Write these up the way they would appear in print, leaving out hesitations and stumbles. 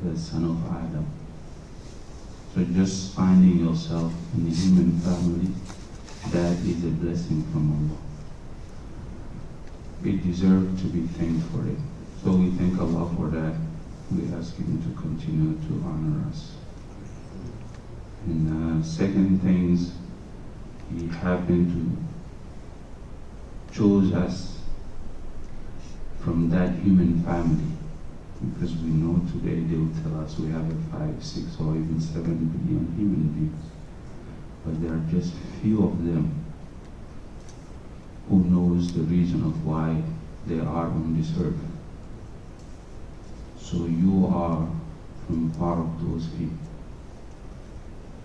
the son of Adam. So just finding yourself in the human family, that is a blessing from Allah. We deserve to be thanked for it. So we thank Allah for that. We ask Him to continue to honor us. And second things, He happened to choose us from that human family, because we know today they will tell us we have a 5, 6, or even 7 billion human beings, but there are just few of them who knows the reason of why they are on this earth. So you are from part of those people.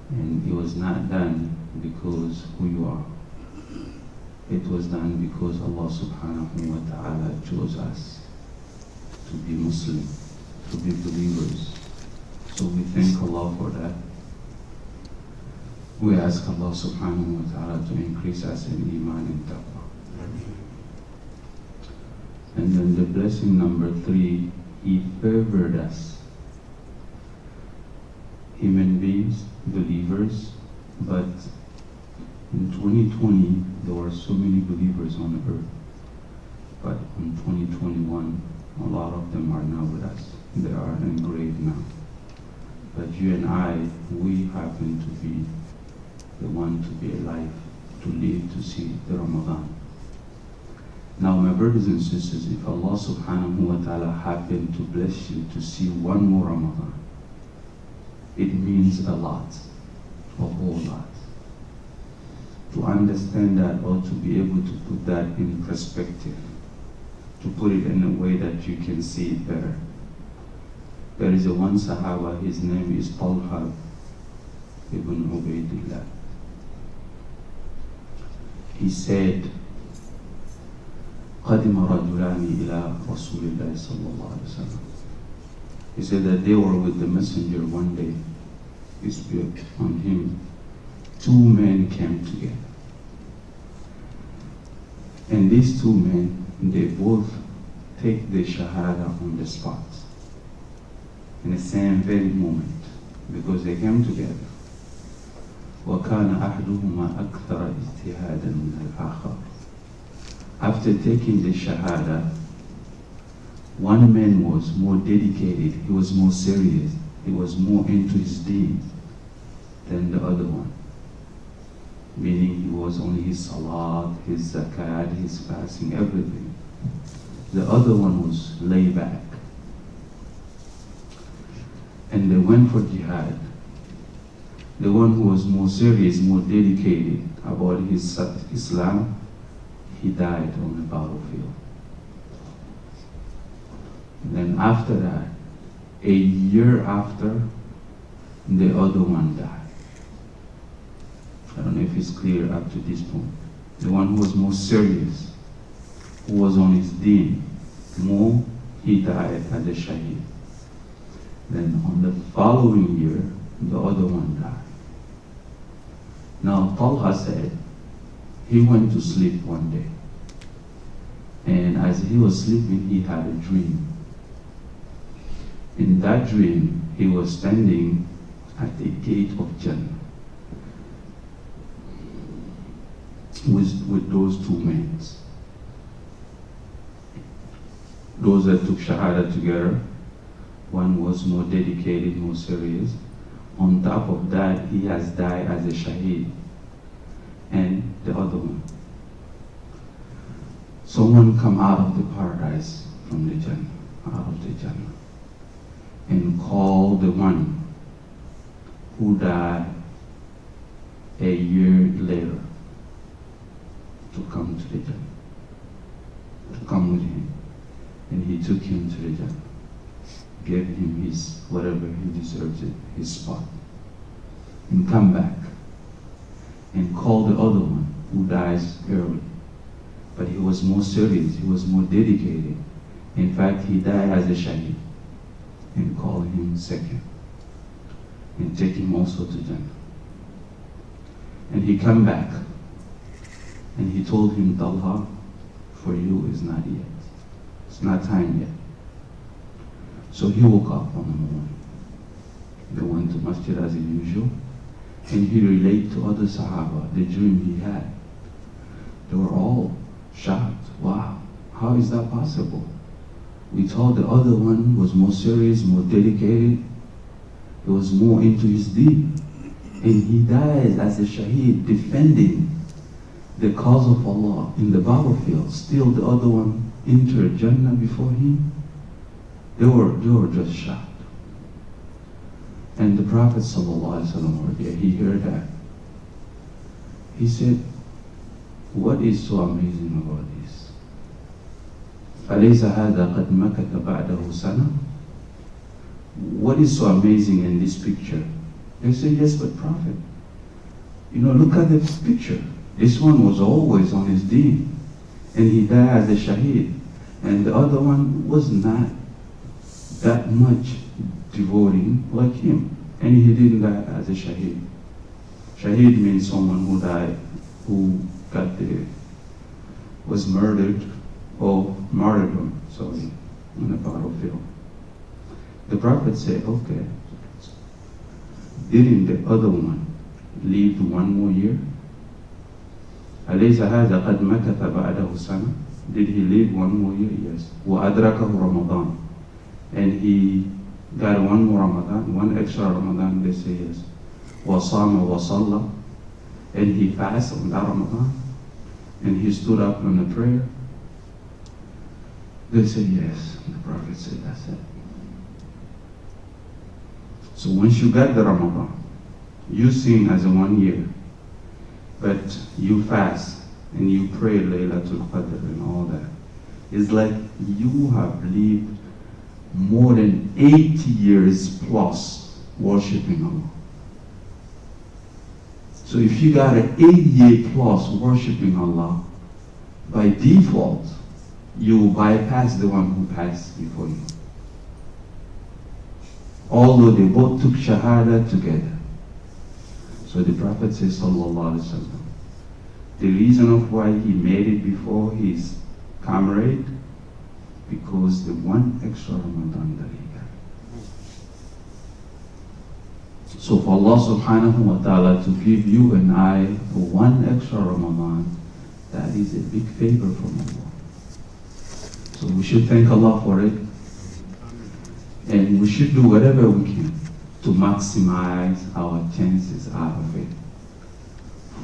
And it was not done because who you are. It was done because Allah subhanahu wa ta'ala chose us to be Muslim, to be believers. So we thank Allah for that. We ask Allah subhanahu wa ta'ala to increase us in Iman and Taqwa. And then the blessing number 3, He favored us. Human beings, believers, but in 2020 there were so many believers on earth. But in 2021, a lot of them are now with us. They are engraved now. But you and I, we happen to be the one to be alive, to live to see the Ramadan. Now, my brothers and sisters, if Allah subhanahu wa ta'ala happened to bless you to see one more Ramadan, it means a lot, a whole lot. To understand that, or to be able to put that in perspective, to put it in a way that you can see it better. There is a one Sahaba, his name is Talha ibn Ubaidillah. He said, قدم رجلان إلى رسول الله صلى الله عليه وسلم. He said that they were with the messenger one day. He spoke on him. 2 men came together. And these 2 men, they both take the Shahada on the spot. In the same very moment. Because they came together. وكان أحدهما أكثر اجتهادا من الآخر. After taking the Shahada, one man was more dedicated, he was more serious, he was more into his deed than the other one. Meaning he was on his salat, his zakat, his fasting, everything. The other one was laid back. And they went for jihad. The one who was more serious, more dedicated about his Islam, he died on the battlefield. And then after that, a year after, the other one died. I don't know if it's clear up to this point. The one who was more serious, who was on his deen, more, he died as a shaheed. Then on the following year, the other one died. Now Talha said, he went to sleep one day. And as he was sleeping, he had a dream. In that dream, he was standing at the gate of Jannah with those 2 men. Those that took Shahada together, one was more dedicated, more serious. On top of that, he has died as a shaheed. And the other one. Someone come out of the paradise from the Jannah, out of the Jannah, and call the one who died a year later to come to the Jannah, to come with him. And he took him to the Jannah, gave him his, whatever he deserves it, his spot, and come back and call the other one who dies early. But he was more serious, he was more dedicated. In fact, he died as a shaheed. And call him second. And take him also to Jannah. And he come back. And he told him, Talha, for you is not yet. It's not time yet. So he woke up on the morning. They went to masjid as usual, and he relayed to other Sahaba the dream he had. They were all shocked. Wow, how is that possible? We thought the other one was more serious, more dedicated. He was more into his deen. And he dies as a shaheed defending the cause of Allah in the battlefield. Still the other one entered Jannah before him. They were just shocked. And the Prophet ﷺ, he heard that. He said, what is so amazing about this? أَلَيْسَ هَذَا قَدْ مَكَثَ بَعْدَهُ سَنَةً? What is so amazing in this picture? They say, yes, but Prophet, look at this picture. This one was always on his deen, and he died as a shaheed. And the other one was not that much devoting like him, and he didn't die as a shaheed. Shaheed means someone who died, who was murdered or martyrdom, in a battlefield. The Prophet said, okay, didn't the other one live 1 more year? أَلَيْسَ هَذَا قَدْ مَكَثَ بَعْدَهُ سَنَةً? Did he live 1 more year? Yes. وَأَدْرَكَهُ Ramadan. And he got 1 more Ramadan, 1 extra Ramadan, they say yes. وَصَامَ وَصَلَّى. And he fasted on that Ramadan. And he stood up on a prayer. They said yes. The Prophet said, that's it. So once you got the Ramadan, you sing as a 1 year, but you fast and you pray Laylatul Qadr and all that. It's like you have lived more than 80 years plus worshiping Allah. So if you got an 8-year plus worshiping Allah, by default, you bypass the one who passed before you. Although they both took Shahada together. So the Prophet says, Sallallahu Alaihi Wasallam, the reason of why he made it before his comrade, because the 1 extra Ramadan that he got. So for Allah subhanahu wa ta'ala to give you and I 1 extra Ramadan, that is a big favor from Allah. So we should thank Allah for it. And we should do whatever we can to maximize our chances out of it.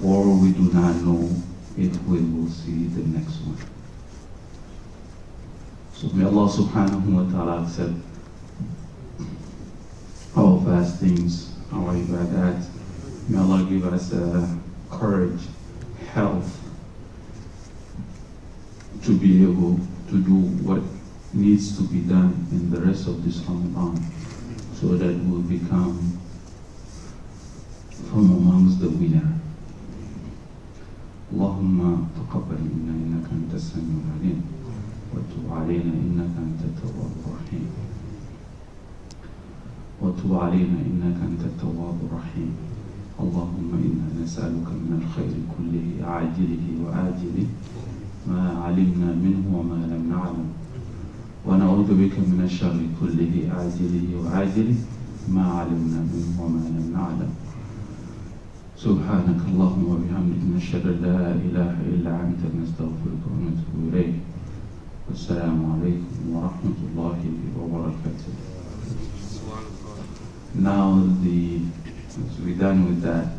For we do not know if we will see the next one. So may Allah subhanahu wa ta'ala accept our fastings, our ibadat. May Allah give us courage, health, to be able to do what needs to be done in the rest of this Ramadan, so that we'll become from amongst the winner. اللهم تقبل منا إنك أنت السميع العليم وتب علينا إنك أنت التواب الرحيم وتب علينا إنك أنت التواب الرحيم. اللهم إنا نسألك من الخير كله عاجله وآجله ما علمنا منه وما لم نعلم، ونعوذ بك من الشر كله عاجله وعاجله ما علمنا منه وما لم نعلم. سبحانك اللهم وبحمدك نشهد أن لا إله إلا أنت نستغفرك ونتوب إليك. والسلام عليكم ورحمة الله وبركاته. Now we're done with that.